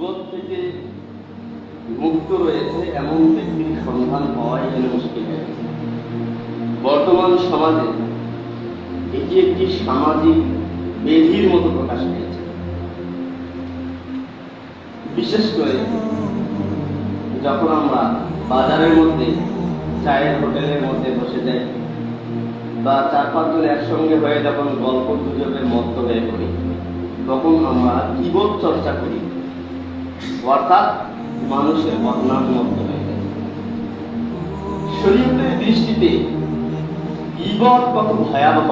গীবত থেকে মুক্ত রয়েছে এমন ব্যক্তির সন্ধান পাওয়াই যেন মুশকিল হয়ে গেছে। বর্তমান সমাজে এটি একটি সামাজিক ব্যাধির মতো প্রকাশ পেয়েছে। বিশেষ করে যখন আমরা বাজারের মধ্যে, চায়ের হোটেলের মধ্যে বসে যাই, বা 4-5 জন একসঙ্গে হয়ে যখন গল্প গুজবের মত্ত হয়ে পড়ি, তখন আমরা গীবত চর্চা করি, অর্থাৎ মানুষের বদনাম মত্ত হয়ে যায়। শরীয়তের দৃষ্টিতে গীবত কত ভয়াবহ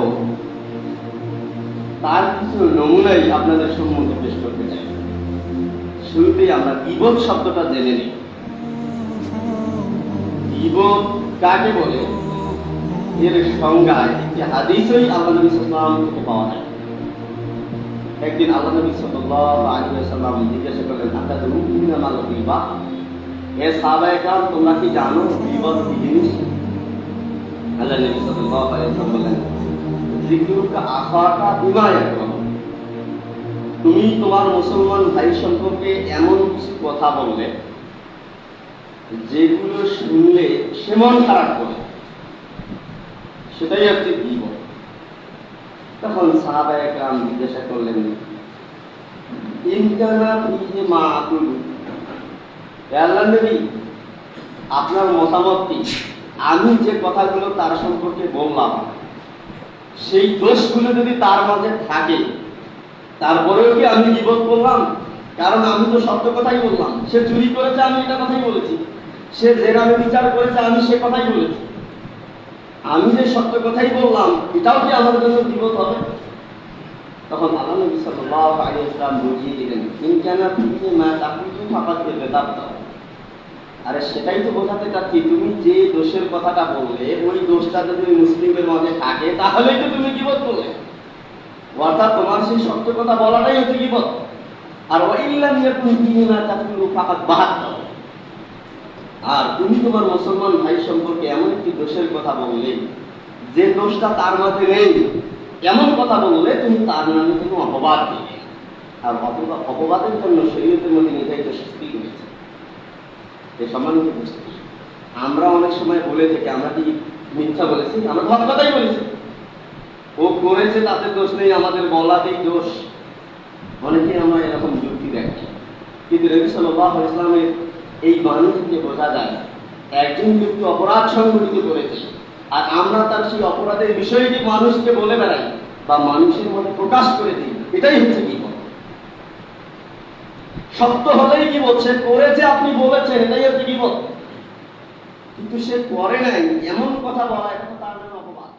তার কিছু নমুনাই আপনাদের সম্মুখে পেশ করতে চাই। শুরুতেই আমরা গীবত শব্দটা জেনে নিই। গীবত কাকে বলে এর সংজ্ঞায় একটি হাদিসই আল্লাহ নবী সাল্লাল্লাহু আলাইহি ওয়াসাল্লাম থেকে পাওয়া যায়। একদিন আল্লাহ নবী সাল্লাল্লাহু আলাইহি ওয়াসাল্লাম জিজ্ঞাসা করলেন, আতাদরুনা মাল গীবাহ? হে সাহাবায়ে কেরাম, তোমরা কি জানো গীবত কি জিনিস? আল্লাহ নবী সাল্লাল্লাহু আলাইহি ওয়াসাল্লাম বলেন, যিকরুকা আখাকা বিমা ইয়াকরাহু। তুমি তোমার মুসলমান ভাই সম্পর্কে এমন কিছু কথা বললে যেগুলো শুনলে সে মন খারাপ করে, সেটাই হচ্ছে গীবত। তখন সাহাবায়ে কেরাম জিজ্ঞাসা করলেন, ইন কানা ফীহি মা আকুলু, হে আল্লাহর নবী, আপনার মতামত কি? আমি যে কথাগুলো তার সম্পর্কে বললাম, সেই দোষগুলো যদি তার মাঝে থাকে, তারপরেও কি আমি গীবত করলাম? কারণ আমি তো সত্য কথাই বললাম। সে চুরি করেছে, আমি এটা কথাই বলেছি। সে জেনারে বিচার করেছে, আমি সে কথাই বলেছি। আমি যে সত্য কথাই বললাম, এটাও কি আমার জন্য গীবত হবে? তখন আল্লাহ নবী সাল্লাল্লাহু আলাইহি ওয়াসাল্লাম বুঝিয়ে দিলেন, ইন কানা ফীহি মা তাকুতু ফাকাদ কাযাবতা। আরে সেটাই তো বোঝাতে চাচ্ছি, তুমি যে দোষের কথাটা বললে, ওই দোষটা যদি মুসলিমের মাঝে থাকে, তাহলেই তো তুমি গীবত করলে। অর্থাৎ তোমার সেই সত্য কথা বলাটাই হচ্ছে গীবত। আর ওয়াইল্লাম ইয়াকুন ফীহি মা তাকুলু ফাকাদ বাহাত্তা। আর তুমি তোমার মুসলমান ভাই সম্পর্কে এমন একটি দোষের কথা বললে, যে দোষটা তার মাঝে নেই, এমন কথা বললে তুমি তার নামে কোনো অপবাদ দিবে। আর অপবাদের জন্য শরীয়তের মধ্যে নির্ধারিত শাস্তি রয়েছে। এই সম্মানিত উপস্থিতি, আমরা অনেক সময় বলে থাকি, আমরা কি মিথ্যা বলেছি? আমরা হক কথাই বলেছি। ও করেছে, তাতে দোষ নেই, আমাদের বলাতেই দোষ। অনেকেই আমরা এরকম যুক্তি দেখি, কিন্তু নবী সাল্লাল্লাহু আলাইহি ওয়াসাল্লামের এই বাণী থেকে বোঝা যায়, একজন ব্যক্তি অপরাধ সংঘটিত করেছে, আর আমরা তার সেই অপরাধের বিষয়টি মানুষকে বলে বেড়াই বা মানুষের মধ্যে প্রকাশ করে দিই, এটাই হচ্ছে গীবত। সত্য হলেই গীবত। সে করেছে, আপনি বলেছেন, এটাই হচ্ছে গীবত। কিন্তু সে করে নাই এমন কথা বলা, এটা তো তার জন্য অপবাদ।